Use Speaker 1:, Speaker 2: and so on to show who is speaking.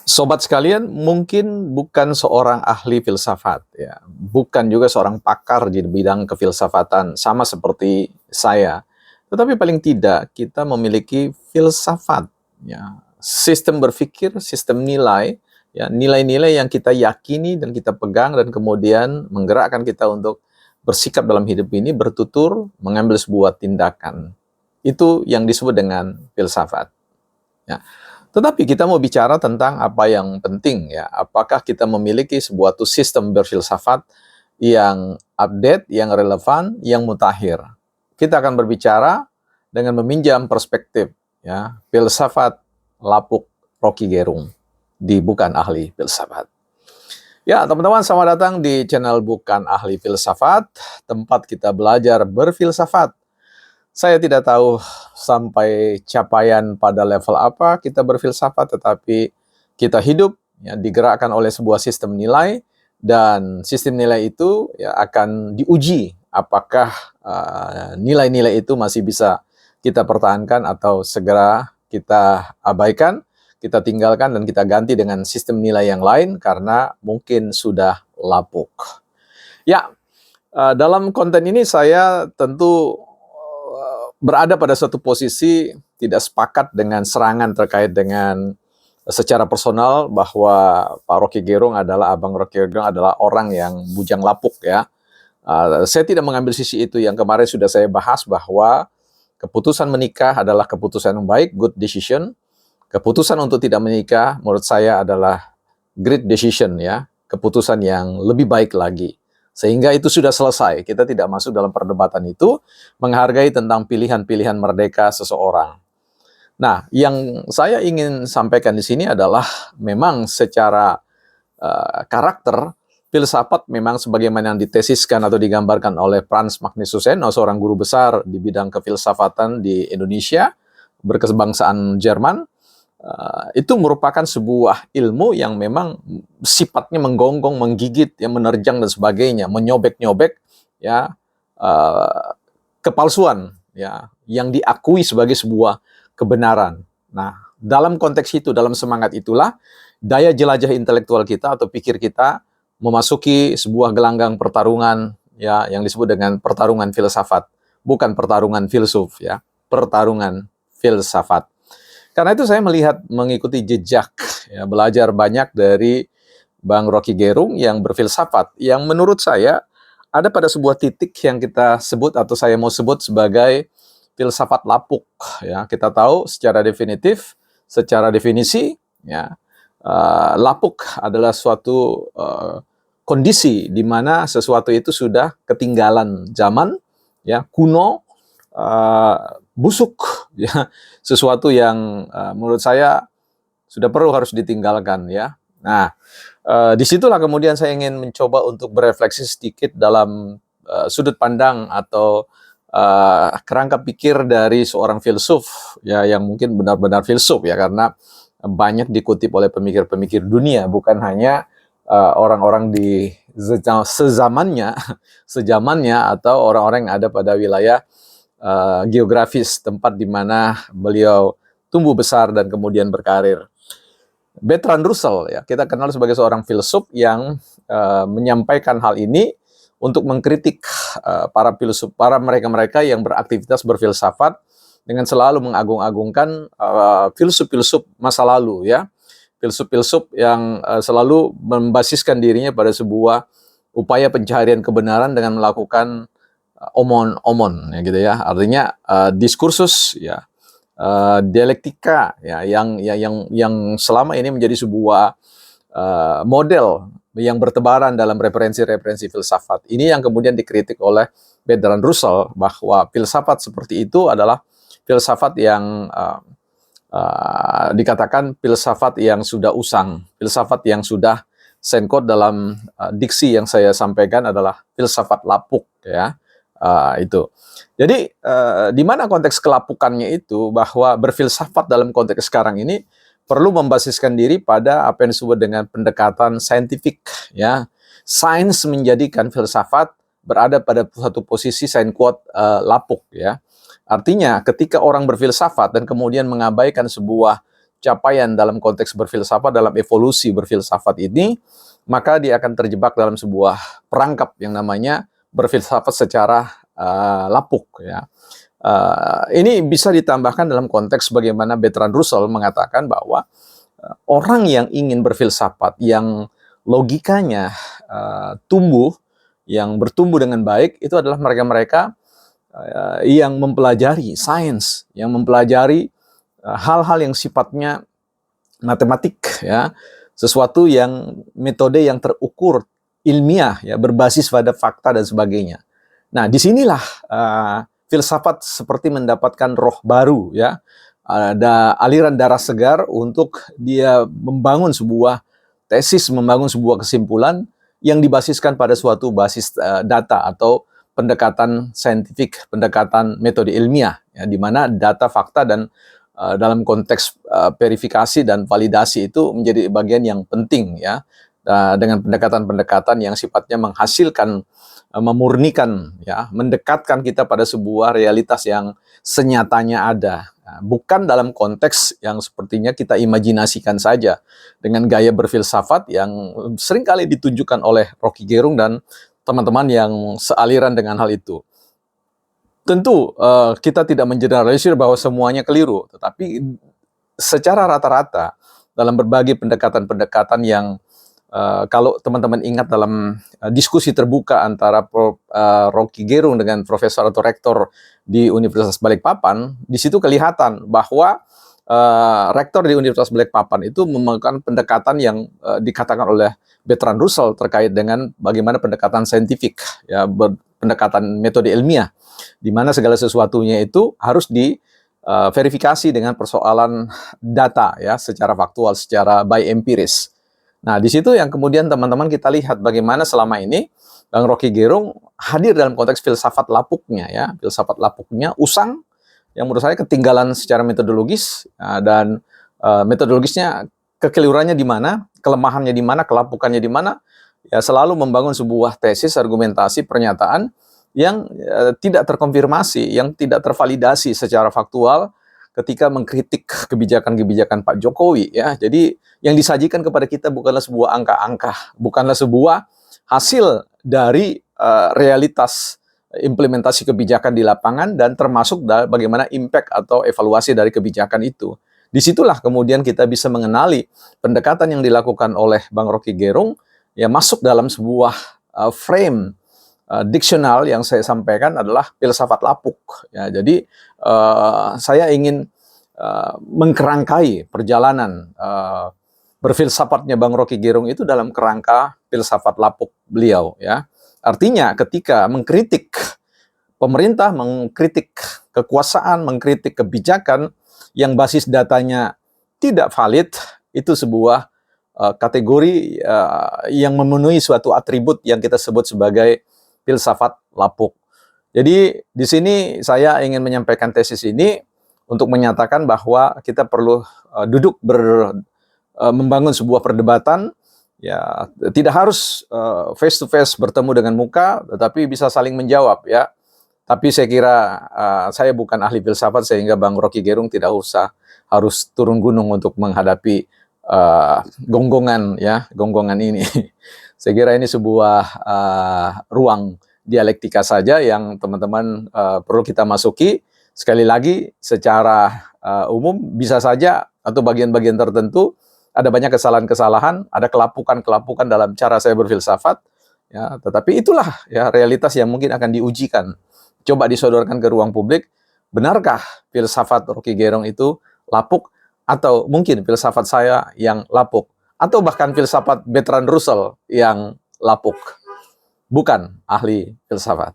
Speaker 1: Sobat sekalian, mungkin bukan seorang ahli filsafat, ya, bukan juga seorang pakar di bidang kefilsafatan, sama seperti saya. Tetapi paling tidak kita memiliki filsafat, ya, sistem berpikir, sistem nilai, ya, nilai-nilai yang kita yakini dan kita pegang dan kemudian menggerakkan kita untuk bersikap dalam hidup ini, bertutur, mengambil sebuah tindakan. Itu yang disebut dengan filsafat. Ya. Tetapi kita mau bicara tentang apa yang penting, ya. Apakah kita memiliki sebuah sistem berfilsafat yang update, yang relevan, yang mutakhir. Kita akan berbicara dengan meminjam perspektif, ya, filsafat Lapuk Rocky Gerung di Bukan Ahli Filsafat. Ya, teman-teman, selamat datang di channel Bukan Ahli Filsafat, tempat kita belajar berfilsafat. Saya tidak tahu sampai capaian pada level apa kita berfilsafat, tetapi kita hidup, ya, digerakkan oleh sebuah sistem nilai, dan sistem nilai itu, ya, akan diuji apakah nilai-nilai itu masih bisa kita pertahankan atau segera kita abaikan, kita tinggalkan dan kita ganti dengan sistem nilai yang lain karena mungkin sudah lapuk. Ya, dalam konten ini saya tentu berada pada suatu posisi tidak sepakat dengan serangan terkait dengan secara personal bahwa Pak Rocky Gerung adalah, Abang Rocky Gerung adalah orang yang bujang lapuk, ya. Saya tidak mengambil sisi itu. Yang kemarin sudah saya bahas bahwa keputusan menikah adalah keputusan yang baik, good decision. Keputusan untuk tidak menikah menurut saya adalah great decision, ya. Keputusan yang lebih baik lagi. Sehingga itu sudah selesai. Kita tidak masuk dalam perdebatan itu, menghargai tentang pilihan-pilihan merdeka seseorang. Nah, yang saya ingin sampaikan di sini adalah memang secara karakter, filsafat memang sebagaimana yang ditesiskan atau digambarkan oleh Frans Magnus Suseno, seorang guru besar di bidang kefilsafatan di Indonesia, berkebangsaan Jerman, itu merupakan sebuah ilmu yang memang sifatnya menggonggong, menggigit, ya, menerjang dan sebagainya, menyobek-nyobek, ya, kepalsuan, ya, yang diakui sebagai sebuah kebenaran. Nah, dalam konteks itu, dalam semangat itulah daya jelajah intelektual kita atau pikir kita memasuki sebuah gelanggang pertarungan, ya, yang disebut dengan pertarungan filsafat, bukan pertarungan filsuf, ya, pertarungan filsafat. Karena itu saya melihat, mengikuti jejak, ya, belajar banyak dari Bang Rocky Gerung yang berfilsafat, yang menurut saya ada pada sebuah titik yang kita sebut atau saya mau sebut sebagai filsafat lapuk. Ya, kita tahu secara definitif, secara definisi, ya, lapuk adalah suatu kondisi di mana sesuatu itu sudah ketinggalan zaman, ya, kuno, busuk, ya, sesuatu yang menurut saya sudah harus ditinggalkan, ya. Nah, disitulah kemudian saya ingin mencoba untuk berefleksi sedikit dalam sudut pandang atau kerangka pikir dari seorang filsuf, ya, yang mungkin benar-benar filsuf, ya, karena banyak dikutip oleh pemikir-pemikir dunia, bukan hanya orang-orang di sezamannya, sejamannya, atau orang-orang yang ada pada wilayah geografis tempat di mana beliau tumbuh besar dan kemudian berkarir. Bertrand Russell, ya, kita kenal sebagai seorang filsuf yang menyampaikan hal ini untuk mengkritik para filsuf, para mereka-mereka yang beraktivitas berfilsafat dengan selalu mengagung-agungkan filsuf-filsuf masa lalu, ya, filsuf-filsuf yang selalu membasiskan dirinya pada sebuah upaya pencarian kebenaran dengan melakukan omon-omon, ya, gitu, ya, artinya diskursus, ya, dialektika, ya, yang selama ini menjadi sebuah model yang bertebaran dalam referensi-referensi filsafat. Ini yang kemudian dikritik oleh Bertrand Russell bahwa filsafat seperti itu adalah filsafat yang dikatakan filsafat yang sudah usang, filsafat yang sudah sengkot. Dalam diksi yang saya sampaikan adalah filsafat lapuk, ya. Itu. Jadi di mana konteks kelapukannya itu, bahwa berfilsafat dalam konteks sekarang ini perlu membasiskan diri pada apa yang disebut dengan pendekatan saintifik, ya. Sains menjadikan filsafat berada pada satu posisi sign quote lapuk, ya. Artinya ketika orang berfilsafat dan kemudian mengabaikan sebuah capaian dalam konteks berfilsafat, dalam evolusi berfilsafat ini, maka dia akan terjebak dalam sebuah perangkap yang namanya berfilsafat secara lapuk, ya. Ini bisa ditambahkan dalam konteks bagaimana Bertrand Russell mengatakan bahwa orang yang ingin berfilsafat, yang logikanya tumbuh, yang bertumbuh dengan baik, itu adalah mereka-mereka yang mempelajari sains, yang mempelajari hal-hal yang sifatnya matematik, ya, sesuatu yang metode yang terukur, ilmiah, ya, berbasis pada fakta dan sebagainya. Nah, disinilah filsafat seperti mendapatkan roh baru, ya, ada aliran darah segar untuk dia membangun sebuah tesis, membangun sebuah kesimpulan yang dibasiskan pada suatu basis data atau pendekatan saintifik, pendekatan metode ilmiah, ya, di mana data, fakta, dan dalam konteks verifikasi dan validasi itu menjadi bagian yang penting, ya, dengan pendekatan-pendekatan yang sifatnya menghasilkan, memurnikan, ya, mendekatkan kita pada sebuah realitas yang senyatanya ada. Bukan dalam konteks yang sepertinya kita imajinasikan saja dengan gaya berfilsafat yang seringkali ditunjukkan oleh Rocky Gerung dan teman-teman yang sealiran dengan hal itu. Tentu kita tidak mengeneralisir bahwa semuanya keliru, tetapi secara rata-rata dalam berbagai pendekatan-pendekatan yang kalau teman-teman ingat dalam diskusi terbuka antara Rocky Gerung dengan profesor atau rektor di Universitas Balikpapan, di situ kelihatan bahwa rektor di Universitas Balikpapan itu memakai pendekatan yang dikatakan oleh Bertrand Russell terkait dengan bagaimana pendekatan saintifik, ya, pendekatan metode ilmiah, di mana segala sesuatunya itu harus diverifikasi dengan persoalan data, ya, secara faktual, secara by empiris. Nah, di situ yang kemudian teman-teman kita lihat bagaimana selama ini Bang Rocky Gerung hadir dalam konteks filsafat lapuknya, ya, filsafat lapuknya usang, yang menurut saya ketinggalan secara metodologis, dan metodologisnya kekeliruannya di mana, kelemahannya di mana, kelapukannya di mana, ya, selalu membangun sebuah tesis, argumentasi, pernyataan yang tidak terkonfirmasi, yang tidak tervalidasi secara faktual ketika mengkritik kebijakan-kebijakan Pak Jokowi, ya. Jadi yang disajikan kepada kita bukanlah sebuah angka-angka, bukanlah sebuah hasil dari realitas implementasi kebijakan di lapangan dan termasuk bagaimana impact atau evaluasi dari kebijakan itu. Disitulah kemudian kita bisa mengenali pendekatan yang dilakukan oleh Bang Rocky Gerung, ya, masuk dalam sebuah frame diksional yang saya sampaikan adalah filsafat lapuk, ya. Jadi saya ingin mengkerangkai perjalanan berfilsafatnya Bang Rocky Gerung itu dalam kerangka filsafat lapuk beliau, ya. Artinya ketika mengkritik pemerintah, mengkritik kekuasaan, mengkritik kebijakan yang basis datanya tidak valid, itu sebuah kategori yang memenuhi suatu atribut yang kita sebut sebagai filsafat lapuk. Jadi di sini saya ingin menyampaikan tesis ini untuk menyatakan bahwa kita perlu duduk membangun sebuah perdebatan, ya, tidak harus face to face bertemu dengan muka, tetapi bisa saling menjawab, ya. Tapi saya kira saya bukan ahli filsafat sehingga Bang Rocky Gerung tidak usah harus turun gunung untuk menghadapi gonggongan, ya, gonggongan ini. Saya kira ini sebuah ruang dialektika saja yang teman-teman perlu kita masuki. Sekali lagi, secara umum bisa saja atau bagian-bagian tertentu ada banyak kesalahan-kesalahan, ada kelapukan-kelapukan dalam cara saya berfilsafat, ya. Tetapi itulah, ya, realitas yang mungkin akan diujikan. Coba disodorkan ke ruang publik, benarkah filsafat Rocky Gerung itu lapuk, atau mungkin filsafat saya yang lapuk, atau bahkan filsafat Bertrand Russell yang lapuk. Bukan ahli filsafat.